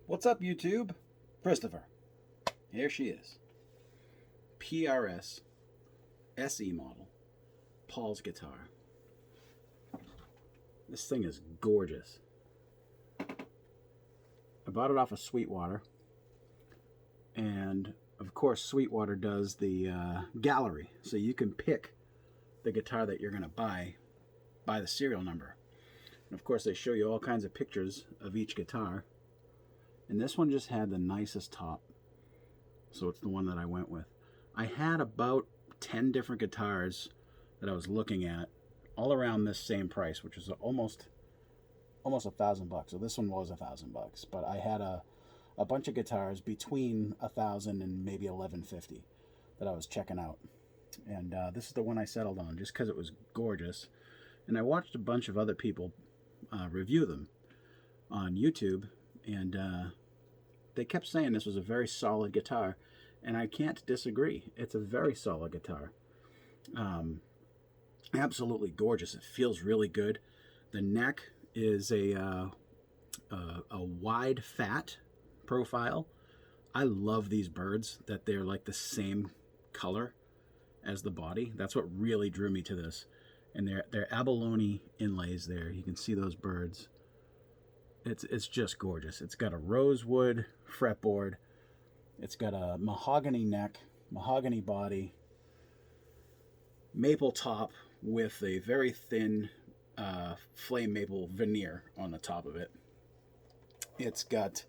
What's up, YouTube? Christopher. Here she is. PRS SE model Paul's guitar. This thing is gorgeous. I bought it off of Sweetwater, and of course Sweetwater does the gallery, so you can pick the guitar that you're going to buy by the serial number. And of course they show you all kinds of pictures of each guitar, and this one just had the nicest top, so it's the one that I went with. I had about 10 different guitars that I was looking at, all around this same price, which was almost $1,000. So this one was $1,000, but I had a bunch of guitars between $1,000 and maybe $1,150 that I was checking out, and this is the one I settled on just because it was gorgeous. And I watched a bunch of other people review them on YouTube, and they kept saying this was a very solid guitar, and I can't disagree. It's a very solid guitar. Absolutely gorgeous. It feels really good. The neck is a wide fat profile. I love these birds, that they're like the same color as the body. That's what really drew me to this. And they're abalone inlays there. You can see those birds. It's just gorgeous. It's got a rosewood fretboard. It's got a mahogany neck, mahogany body, maple top with a very thin flame maple veneer on the top of it. It's got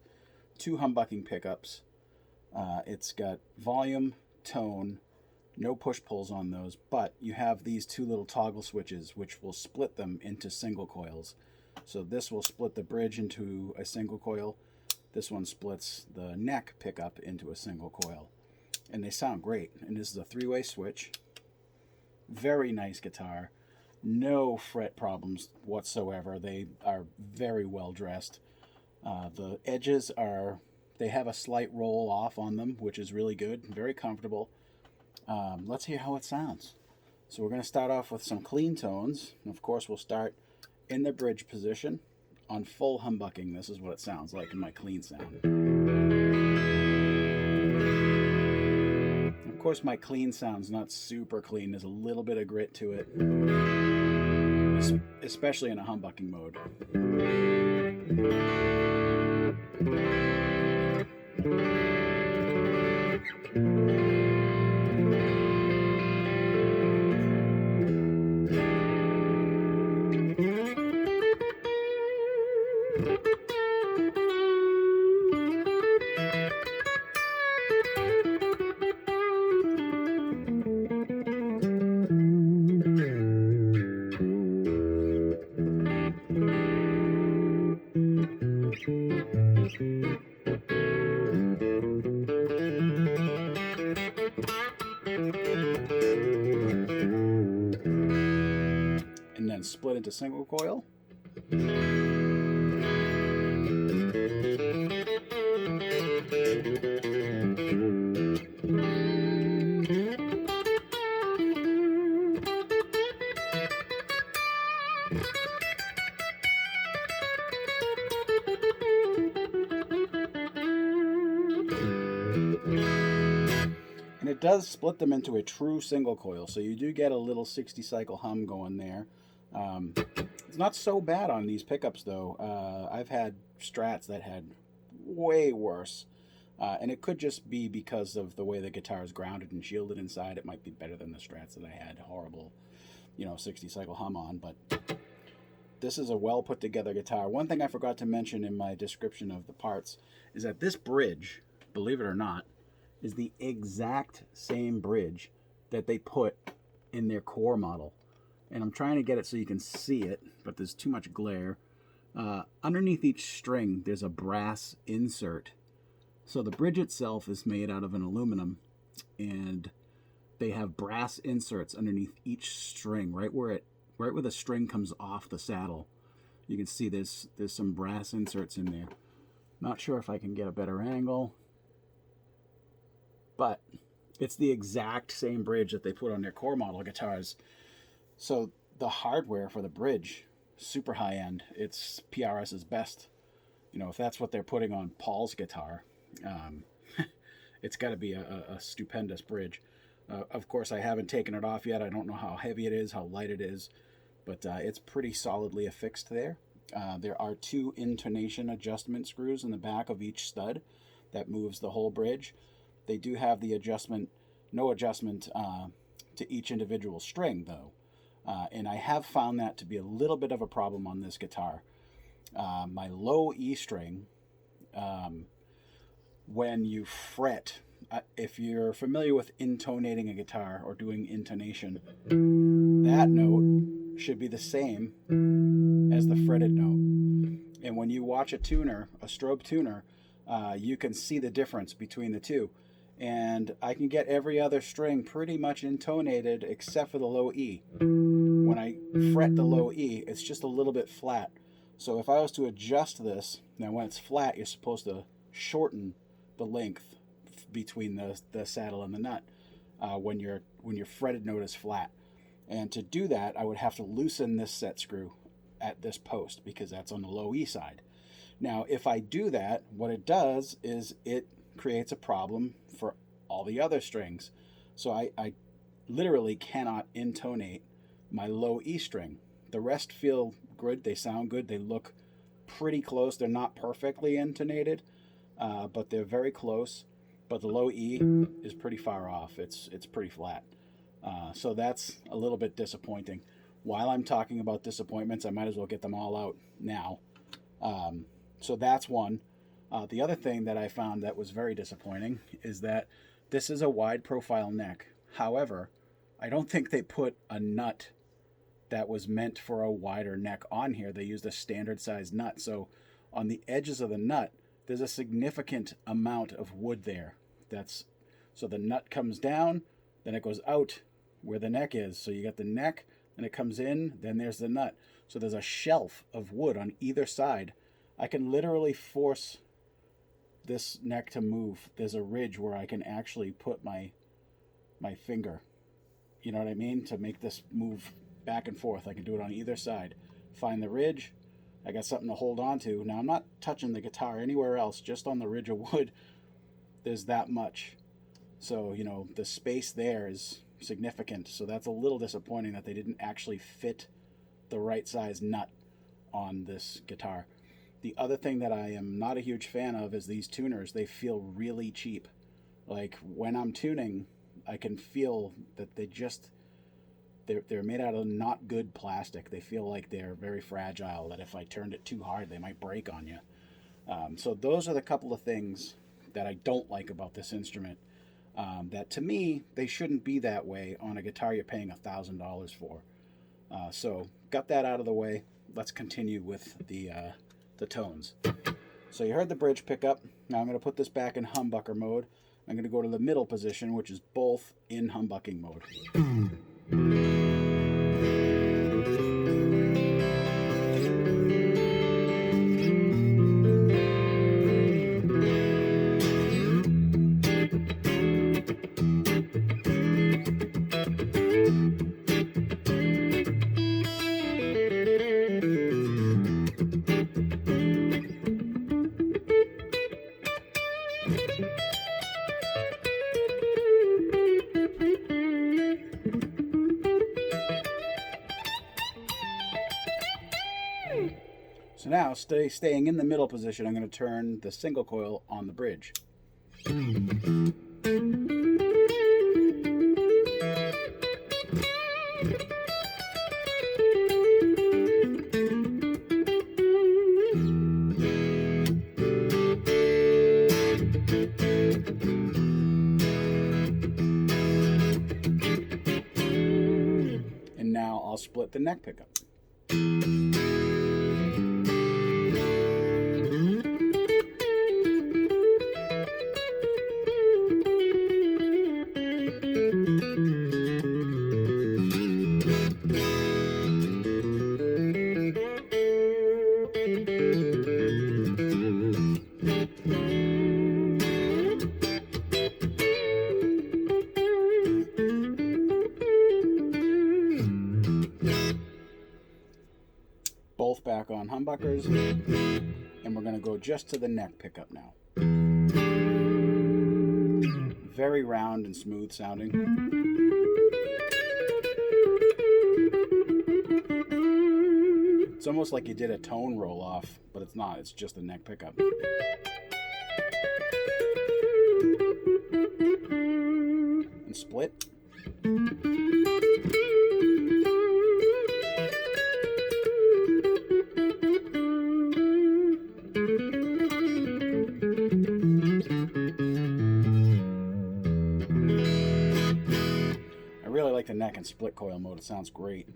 2 humbucking pickups. It's got volume, tone, no push-pulls on those, but you have these 2 little toggle switches which will split them into single coils. So this will split the bridge into a single coil. This one splits the neck pickup into a single coil. And they sound great. And this is a 3-way switch. Very nice guitar. No fret problems whatsoever. They are very well dressed. The edges they have a slight roll off on them, which is really good. Very comfortable. Let's hear how it sounds. So we're going to start off with some clean tones. And of course we'll start in the bridge position on full humbucking. This is what it sounds like in my clean sound. Of course my clean sound's not super clean. There's a little bit of grit to it, especially in a humbucking mode. And then split into single coil. And it does split them into a true single coil, so you do get a little 60 cycle hum going there. It's not so bad on these pickups though. I've had Strats that had way worse, and it could just be because of the way the guitar is grounded and shielded inside. It might be better than the Strats that I had horrible, 60 cycle hum on, but this is a well put together guitar. One thing I forgot to mention in my description of the parts is that this bridge, believe it or not, is the exact same bridge that they put in their core model. And I'm trying to get it so you can see it, but there's too much glare. Underneath each string, there's a brass insert. So the bridge itself is made out of an aluminum, and they have brass inserts underneath each string, right where the string comes off the saddle. You can see there's some brass inserts in there. Not sure if I can get a better angle, but it's the exact same bridge that they put on their core model guitars. So the hardware for the bridge, super high end. It's PRS's best you know, if that's what they're putting on Paul's guitar, it's got to be a stupendous bridge. Of course, I haven't taken it off yet. I don't know how heavy it is, how light it is, but it's pretty solidly affixed there. There are 2 intonation adjustment screws in the back of each stud that moves the whole bridge. They do have the adjustment, no adjustment to each individual string, though. And I have found that to be a little bit of a problem on this guitar. My low E string, when you fret, if you're familiar with intonating a guitar or doing intonation, that note should be the same as the fretted note. And when you watch a tuner, a strobe tuner, you can see the difference between the two. And I can get every other string pretty much intonated except for the low E. When I fret the low E, it's just a little bit flat. So if I was to adjust this, now when it's flat, you're supposed to shorten the length between the saddle and the nut when your fretted note is flat. And to do that, I would have to loosen this set screw at this post because that's on the low E side. Now, if I do that, what it does is it creates a problem for all the other strings. So I literally cannot intonate my low E string. The rest feel good, they sound good, they look pretty close. They're not perfectly intonated, but they're very close. But the low E is pretty far off. It's pretty flat. So that's a little bit disappointing. While I'm talking about disappointments, I might as well get them all out now. So that's one. The other thing that I found that was very disappointing is that this is a wide profile neck. However, I don't think they put a nut that was meant for a wider neck on here. They used a standard size nut. So on the edges of the nut, there's a significant amount of wood there. So the nut comes down, then it goes out where the neck is. So you got the neck, and it comes in, then there's the nut. So there's a shelf of wood on either side. I can literally force this neck to move. There's a ridge where I can actually put my finger, you know what I mean, to make this move back and forth. I can do it on either side. Find the ridge. I got something to hold on to. Now I'm not touching the guitar anywhere else, just on the ridge of wood. There's that much. So, you know, the space there is significant. So that's a little disappointing that they didn't actually fit the right size nut on this guitar. The other thing that I am not a huge fan of is these tuners. They feel really cheap. Like when I'm tuning, I can feel that they're made out of not good plastic. They feel like they're very fragile, that if I turned it too hard, they might break on you. So those are the couple of things that I don't like about this instrument. That to me, they shouldn't be that way on a guitar you're paying $1,000 for. So got that out of the way. Let's continue with the tones. So you heard the bridge pickup. Now I'm going to put this back in humbucker mode. I'm going to go to the middle position, which is both in humbucking mode. So now, staying in the middle position, I'm going to turn the single coil on the bridge. And now I'll split the neck pickup. Both back on humbuckers, and we're going to go just to the neck pickup now. Very round and smooth sounding. It's almost like you did a tone roll off, but it's not. It's just a neck pickup. And split. I really like the neck and split coil mode. It sounds great.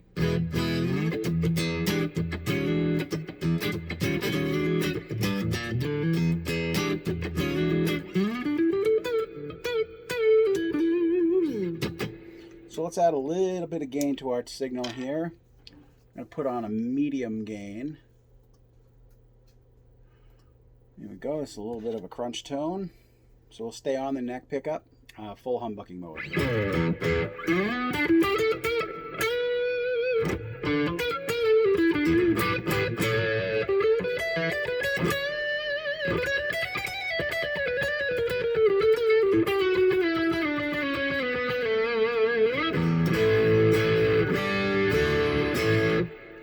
So let's add a little bit of gain to our signal here. I'm going to put on a medium gain. Here we go. It's a little bit of a crunch tone. So we'll stay on the neck pickup, full humbucking mode.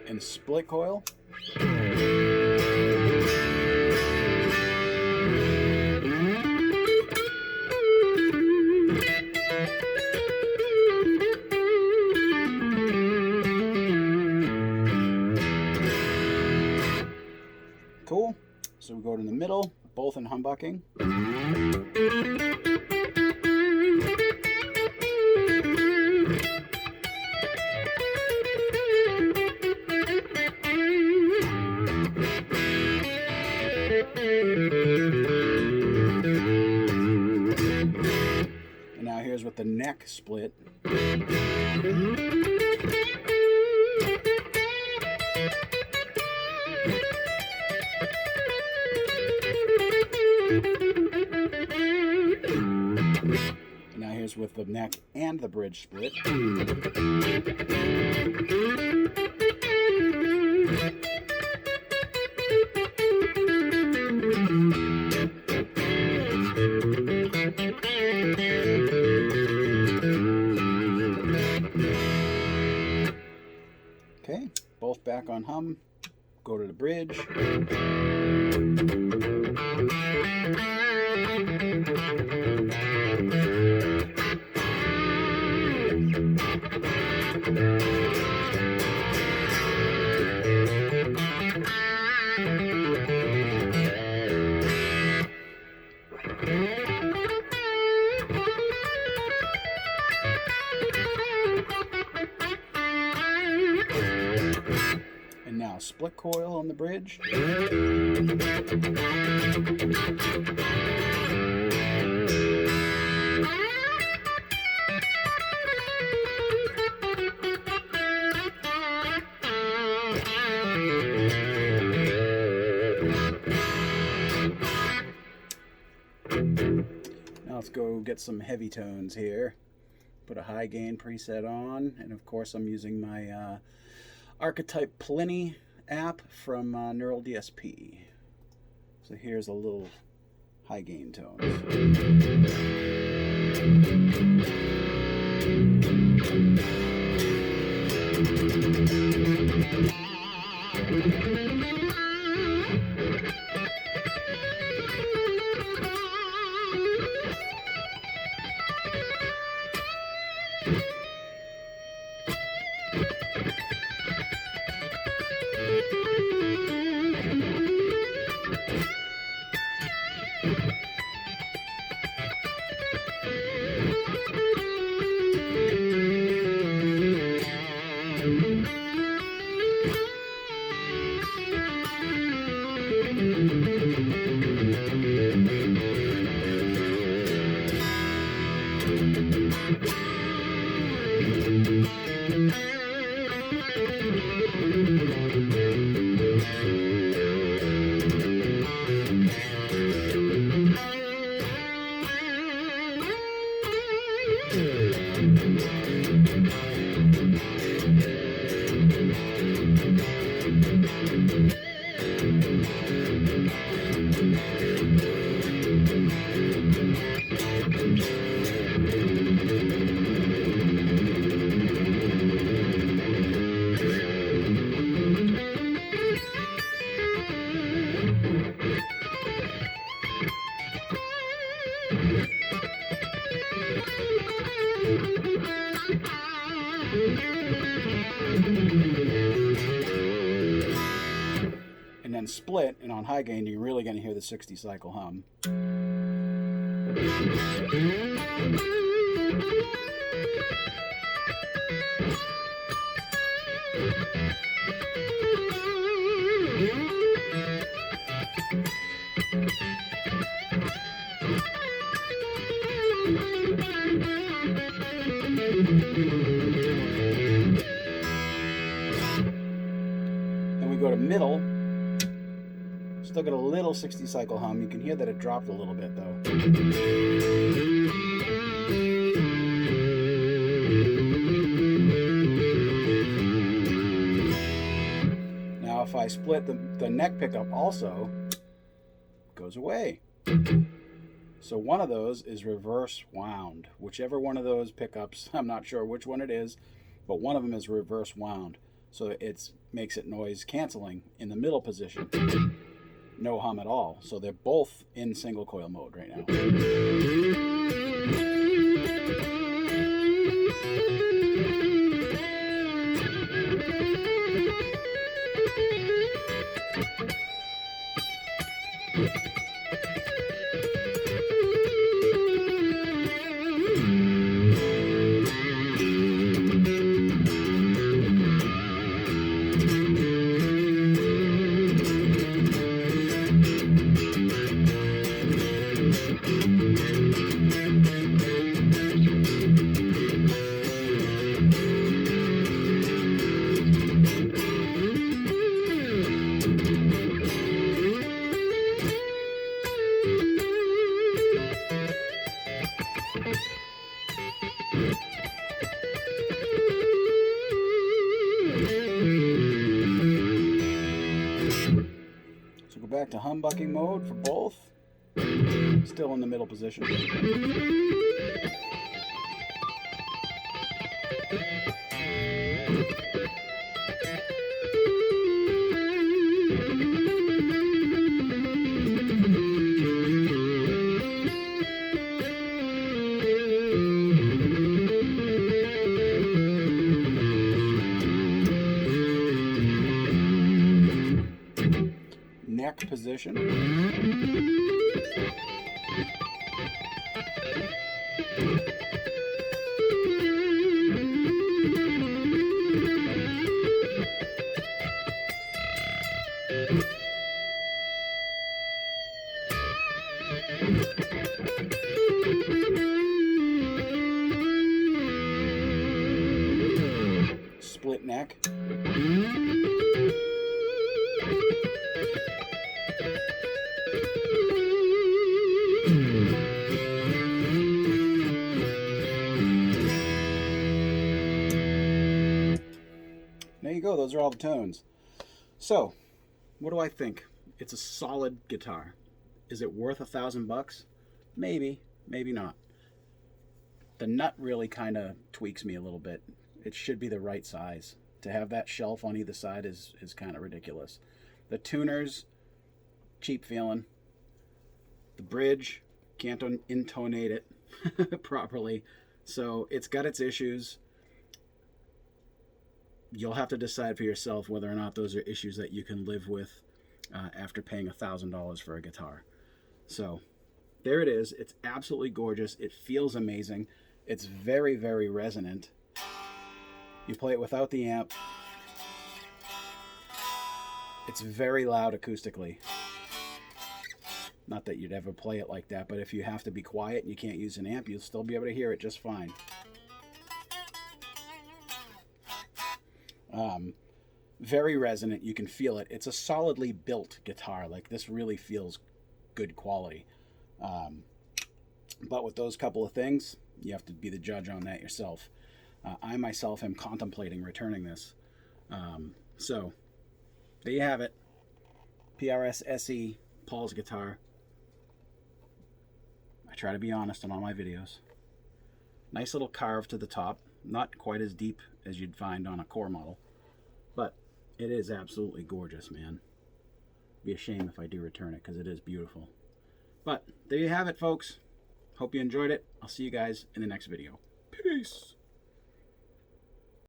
And split coil. Cool. So we go to the middle, both in humbucking. And now here's with the neck split. Now here's with the neck and the bridge split. Okay, both back on hum. Go to the bridge. And now split coil on the bridge. Now let's go get some heavy tones here. Put a high gain preset on, and of course I'm using my Archetype Plini app from Neural DSP. So here's a little high gain tones. split and on high gain, you're really going to hear the 60 cycle hum. Then we go to middle. Still got a little 60 cycle hum. You can hear that it dropped a little bit though. Now if I split the neck pickup also, it goes away. So one of those is reverse wound. Whichever one of those pickups, I'm not sure which one it is, but one of them is reverse wound. So it makes it noise canceling in the middle position. No hum at all. So they're both in single coil mode right now. So go back to humbucking mode for both. Still in the middle position. Neck position. Split neck. There you go, those are all the tones. So, what do I think? It's a solid guitar. Is it worth $1,000? Maybe, maybe not. The nut really kind of tweaks me a little bit. It should be the right size. To have that shelf on either side is kind of ridiculous. The tuners, cheap feeling. The bridge, can't intonate it properly. So it's got its issues. You'll have to decide for yourself whether or not those are issues that you can live with after paying $1,000 for a guitar. So there it is. It's absolutely gorgeous. It feels amazing. It's very, very resonant. You play it without the amp. It's very loud acoustically. Not that you'd ever play it like that, but if you have to be quiet and you can't use an amp, you'll still be able to hear it just fine. Very resonant. You can feel it. It's a solidly built guitar. Like, this really feels good quality. But with those couple of things, you have to be the judge on that yourself. I myself am contemplating returning this. So there you have it. PRS SE Paul's guitar. I try to be honest in all my videos. Nice little carve to the top. Not quite as deep as you'd find on a core model. But it is absolutely gorgeous, man. Be a shame if I do return it, because it is beautiful. But there you have it, folks. Hope you enjoyed it. I'll see you guys in the next video. Peace.